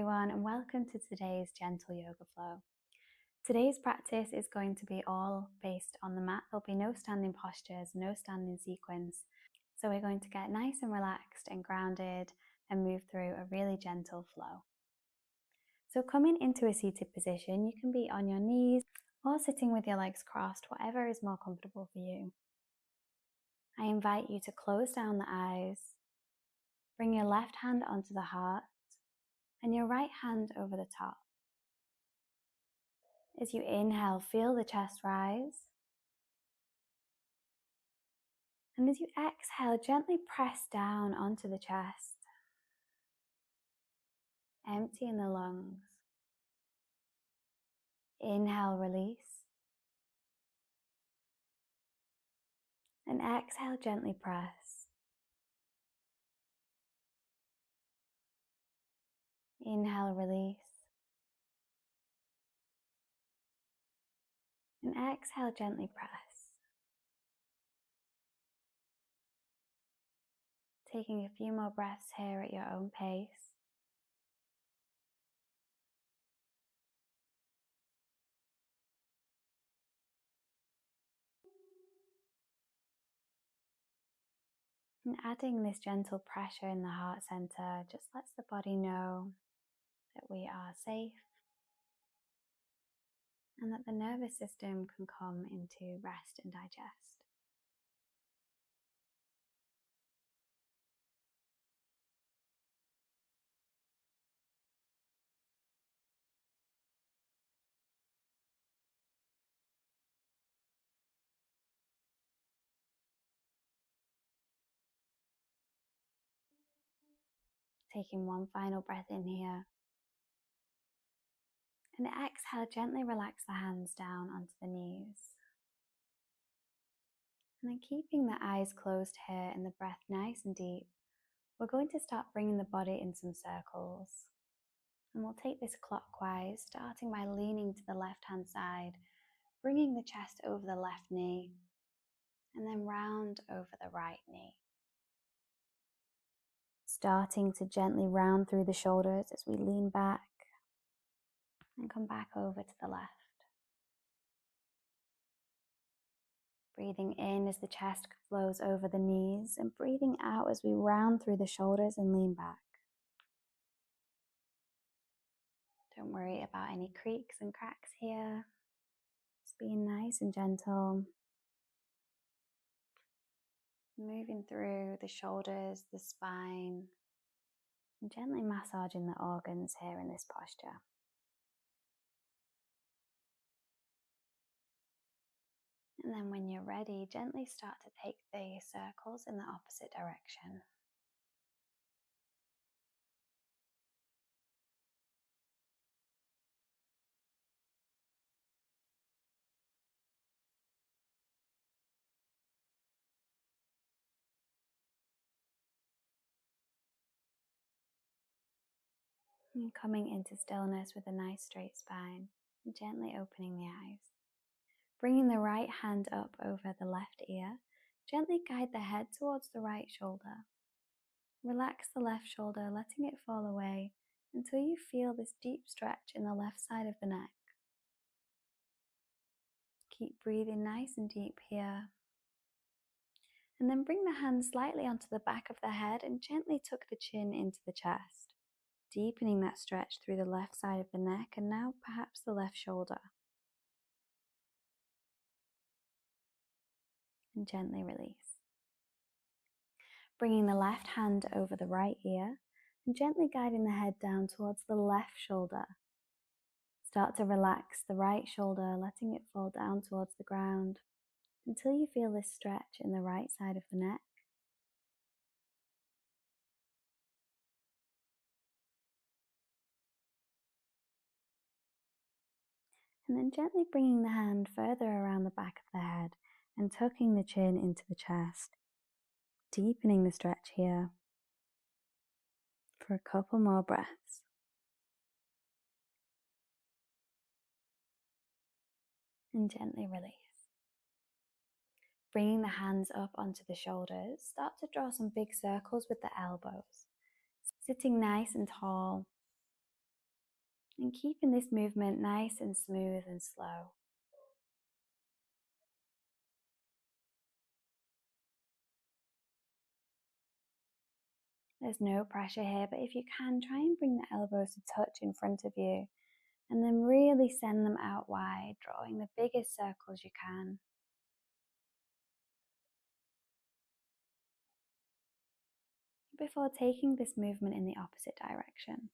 everyone, and welcome to today's gentle yoga flow. Today's practice is going to be all based on the mat. There'll be no standing postures, no standing sequence. So we're going to get nice and relaxed and grounded and move through a really gentle flow. So coming into a seated position, you can be on your knees or sitting with your legs crossed, whatever is more comfortable for you. I invite you to close down the eyes, bring your left hand onto the heart and your right hand over the top. As you inhale, feel the chest rise. And as you exhale, gently press down onto the chest, emptying the lungs. Inhale, release. And exhale, gently press. Inhale, release. And exhale, gently press. Taking a few more breaths here at your own pace. And adding this gentle pressure in the heart center just lets the body know that we are safe and that the nervous system can come into rest and digest. Taking one final breath in here. And exhale, gently relax the hands down onto the knees. And then keeping the eyes closed here and the breath nice and deep, we're going to start bringing the body in some circles. And we'll take this clockwise, starting by leaning to the left-hand side, bringing the chest over the left knee, and then round over the right knee. Starting to gently round through the shoulders as we lean back and come back over to the left. Breathing in as the chest flows over the knees and breathing out as we round through the shoulders and lean back. Don't worry about any creaks and cracks here. Just being nice and gentle. Moving through the shoulders, the spine, and gently massaging the organs here in this posture. And then when you're ready, gently start to take the circles in the opposite direction. And coming into stillness with a nice straight spine, and gently opening the eyes. Bringing the right hand up over the left ear, gently guide the head towards the right shoulder. Relax the left shoulder, letting it fall away until you feel this deep stretch in the left side of the neck. Keep breathing nice and deep here. And then bring the hand slightly onto the back of the head and gently tuck the chin into the chest, deepening that stretch through the left side of the neck and now perhaps the left shoulder. And gently release. Bringing the left hand over the right ear and gently guiding the head down towards the left shoulder. Start to relax the right shoulder, letting it fall down towards the ground until you feel this stretch in the right side of the neck. And then gently bringing the hand further around the back of the head and tucking the chin into the chest, deepening the stretch here for a couple more breaths. And gently release. Bringing the hands up onto the shoulders, start to draw some big circles with the elbows. Sitting nice and tall, And keeping this movement nice and smooth and slow. There's no pressure here, but if you can, try and bring the elbows to touch in front of you and then really send them out wide, drawing the biggest circles you can. Before taking this movement in the opposite direction.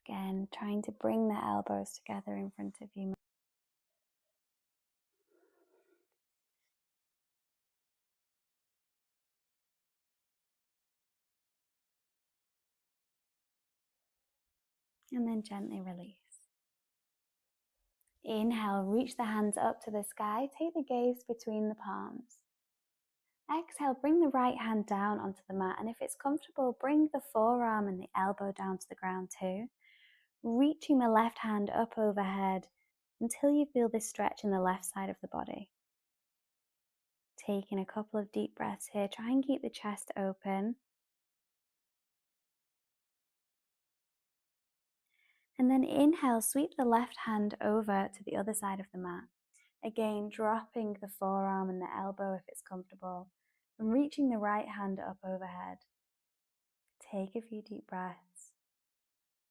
Again, trying to bring the elbows together in front of you. And then gently release. Inhale, reach the hands up to the sky, take the gaze between the palms. Exhale, bring the right hand down onto the mat, and if it's comfortable, bring the forearm and the elbow down to the ground too. Reaching the left hand up overhead until you feel this stretch in the left side of the body. Taking a couple of deep breaths here, try and keep the chest open. And then inhale, sweep the left hand over to the other side of the mat. Again, dropping the forearm and the elbow if it's comfortable, and reaching the right hand up overhead. Take a few deep breaths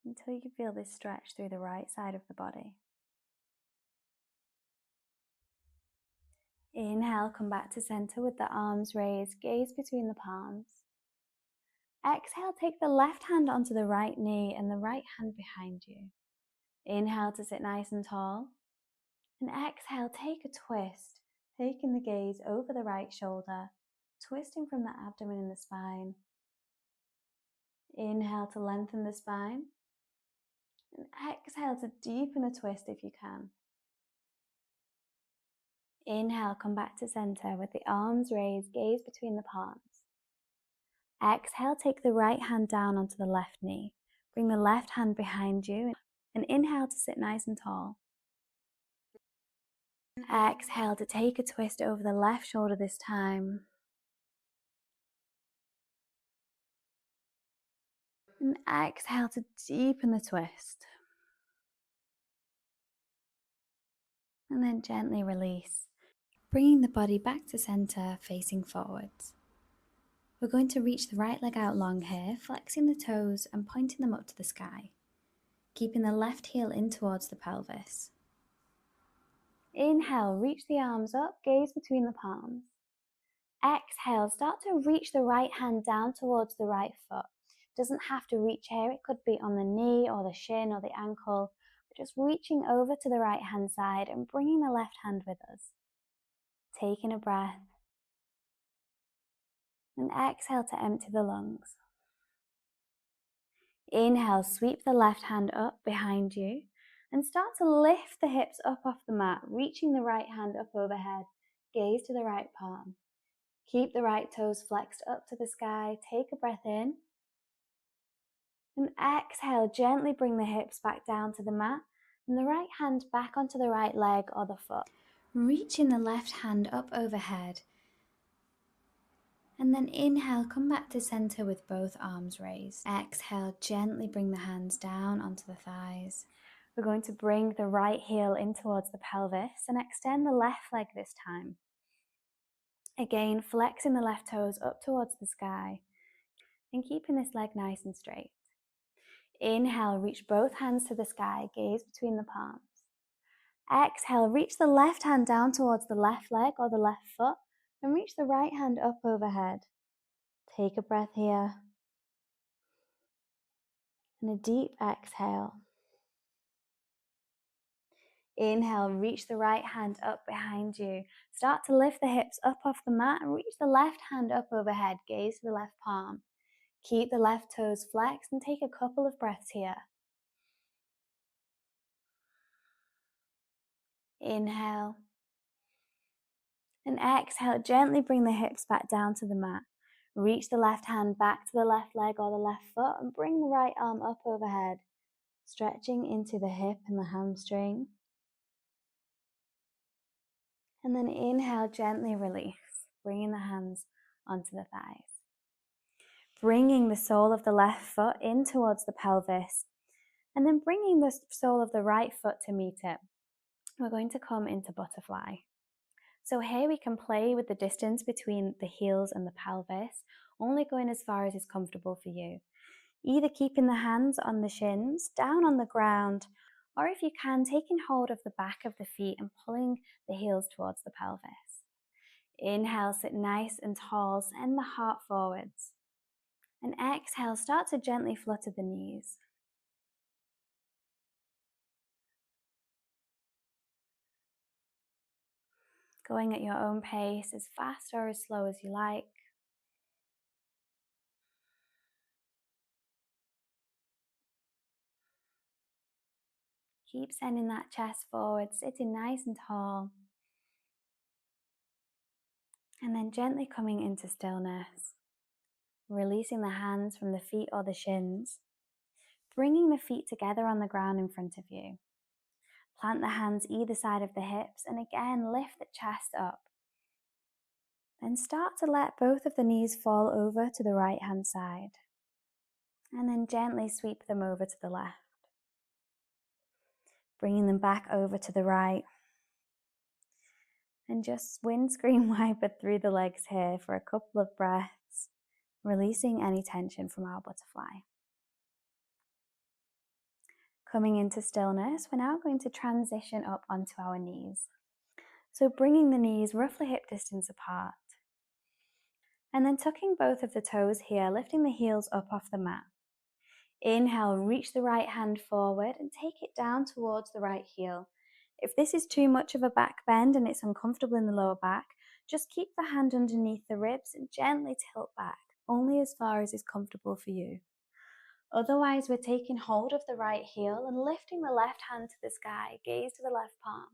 until you feel this stretch through the right side of the body. Inhale, come back to center with the arms raised, gaze between the palms. Exhale, take the left hand onto the right knee and the right hand behind you. Inhale to sit nice and tall. And exhale, take a twist, taking the gaze over the right shoulder, twisting from the abdomen and the spine. Inhale to lengthen the spine. And exhale to deepen the twist if you can. Inhale, come back to center with the arms raised, gaze between the palms. Exhale, take the right hand down onto the left knee. Bring the left hand behind you and inhale to sit nice and tall. Exhale to take a twist over the left shoulder this time. And exhale to deepen the twist. And then gently release, bringing the body back to center, facing forwards. We're going to reach the right leg out long here, flexing the toes and pointing them up to the sky, keeping the left heel in towards the pelvis. Inhale, reach the arms up, gaze between the palms. Exhale, start to reach the right hand down towards the right foot. Doesn't have to reach here, it could be on the knee or the shin or the ankle. Just reaching over to the right hand side and bringing the left hand with us. Taking a breath. And exhale to empty the lungs. Inhale, sweep the left hand up behind you and start to lift the hips up off the mat, reaching the right hand up overhead. Gaze to the right palm. Keep the right toes flexed up to the sky. Take a breath in. And exhale, gently bring the hips back down to the mat and the right hand back onto the right leg or the foot. Reaching the left hand up overhead. And then inhale, come back to center with both arms raised. Exhale, gently bring the hands down onto the thighs. We're going to bring the right heel in towards the pelvis and extend the left leg this time. Again, flexing the left toes up towards the sky and keeping this leg nice and straight. Inhale, reach both hands to the sky, gaze between the palms. Exhale, reach the left hand down towards the left leg or the left foot and reach the right hand up overhead. Take a breath here. And a deep exhale. Inhale, reach the right hand up behind you. Start to lift the hips up off the mat and reach the left hand up overhead. Gaze to the left palm. Keep the left toes flexed and take a couple of breaths here. Inhale. And exhale, gently bring the hips back down to the mat. Reach the left hand back to the left leg or the left foot and bring the right arm up overhead, stretching into the hip and the hamstring. And then inhale, gently release, bringing the hands onto the thighs. bringing the sole of the left foot in towards the pelvis, and then bringing the sole of the right foot to meet it. We're going to come into butterfly. So here we can play with the distance between the heels and the pelvis, only going as far as is comfortable for you. Either keeping the hands on the shins, down on the ground, or if you can, taking hold of the back of the feet and pulling the heels towards the pelvis. Inhale, sit nice and tall, send the heart forwards. And exhale, start to gently flutter the knees. Going at your own pace, as fast or as slow as you like. Keep sending that chest forward, sitting nice and tall. And then gently coming into stillness. Releasing the hands from the feet or the shins. Bringing the feet together on the ground in front of you. Plant the hands either side of the hips and again lift the chest up. Then start to let both of the knees fall over to the right hand side. And then gently sweep them over to the left. Bringing them back over to the right. And just windscreen wiper through the legs here for a couple of breaths, releasing any tension from our butterfly. Coming into stillness, we're now going to transition up onto our knees. So bringing the knees roughly hip distance apart. And then tucking both of the toes here, lifting the heels up off the mat. Inhale, reach the right hand forward and take it down towards the right heel. If this is too much of a back bend and it's uncomfortable in the lower back, just keep the hand underneath the ribs and gently tilt back, only as far as is comfortable for you. Otherwise, we're taking hold of the right heel and lifting the left hand to the sky, gaze to the left palm.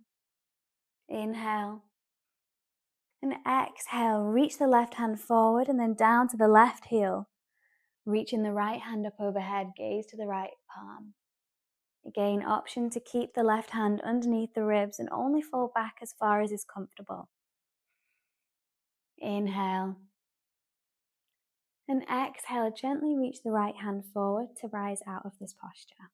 Inhale. And exhale, reach the left hand forward and then down to the left heel. Reaching the right hand up overhead, gaze to the right palm. Again, option to keep the left hand underneath the ribs and only fall back as far as is comfortable. Inhale. And exhale, gently reach the right hand forward to rise out of this posture.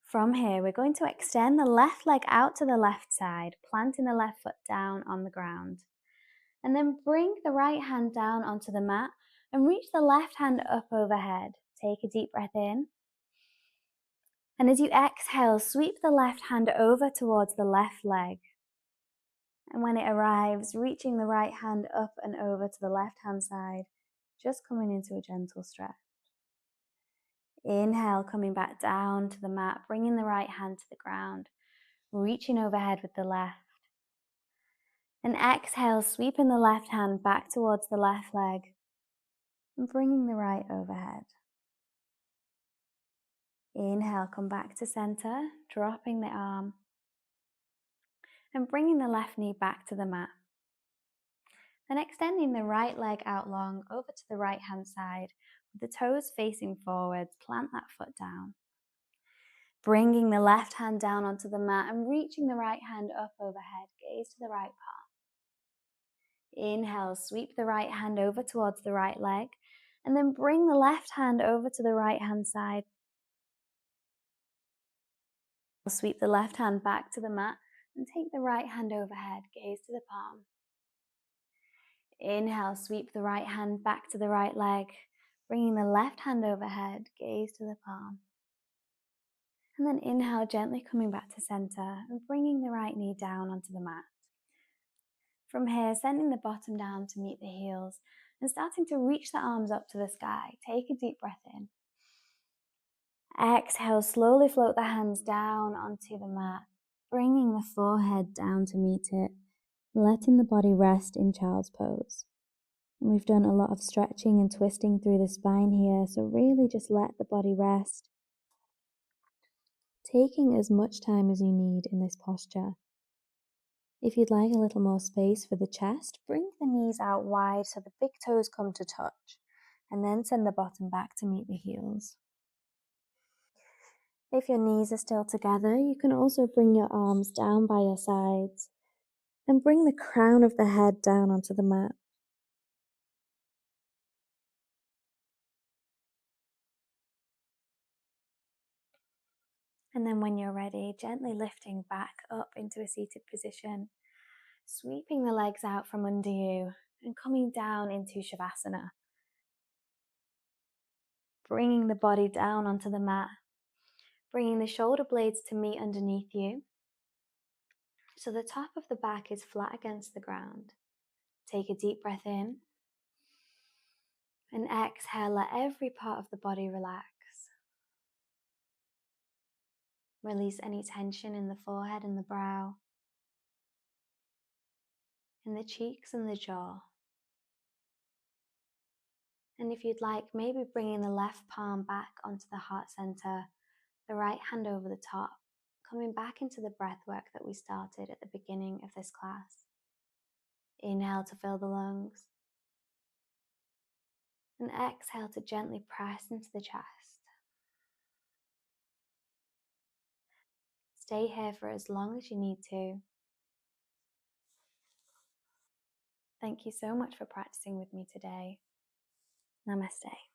From here, we're going to extend the left leg out to the left side, planting the left foot down on the ground. And then bring the right hand down onto the mat and reach the left hand up overhead. Take a deep breath in. And as you exhale, sweep the left hand over towards the left leg. And when it arrives, reaching the right hand up and over to the left hand side, just coming into a gentle stretch. Inhale, coming back down to the mat, bringing the right hand to the ground, reaching overhead with the left. And exhale, sweeping the left hand back towards the left leg and bringing the right overhead. Inhale, come back to center, dropping the arm and bringing the left knee back to the mat. Then extending the right leg out long over to the right hand side with the toes facing forwards, plant that foot down. Bringing the left hand down onto the mat and reaching the right hand up overhead, gaze to the right palm. Inhale, sweep the right hand over towards the right leg and then bring the left hand over to the right hand side. Sweep the left hand back to the mat and take the right hand overhead, gaze to the palm. Inhale, sweep the right hand back to the right leg, bringing the left hand overhead, gaze to the palm. And then inhale, gently coming back to center and bringing the right knee down onto the mat. From here, sending the bottom down to meet the heels and starting to reach the arms up to the sky. Take a deep breath in. Exhale, slowly float the hands down onto the mat, bringing the forehead down to meet it, letting the body rest in child's pose. And we've done a lot of stretching and twisting through the spine here, so really just let the body rest, taking as much time as you need in this posture. If you'd like a little more space for the chest, bring the knees out wide so the big toes come to touch, and then send the bottom back to meet the heels. If your knees are still together, you can also bring your arms down by your sides Then bring the crown of the head down onto the mat. And then when you're ready, gently lifting back up into a seated position, sweeping the legs out from under you and coming down into Shavasana. Bringing the body down onto the mat, bringing the shoulder blades to meet underneath you. So the top of the back is flat against the ground. Take a deep breath in and exhale, let every part of the body relax. Release any tension in the forehead and the brow, in the cheeks and the jaw. And if you'd like, maybe bringing the left palm back onto the heart center, the right hand over the top, coming back into the breath work that we started at the beginning of this class. Inhale to fill the lungs, and exhale to gently press into the chest. Stay here for as long as you need to. Thank you so much for practicing with me today. Namaste.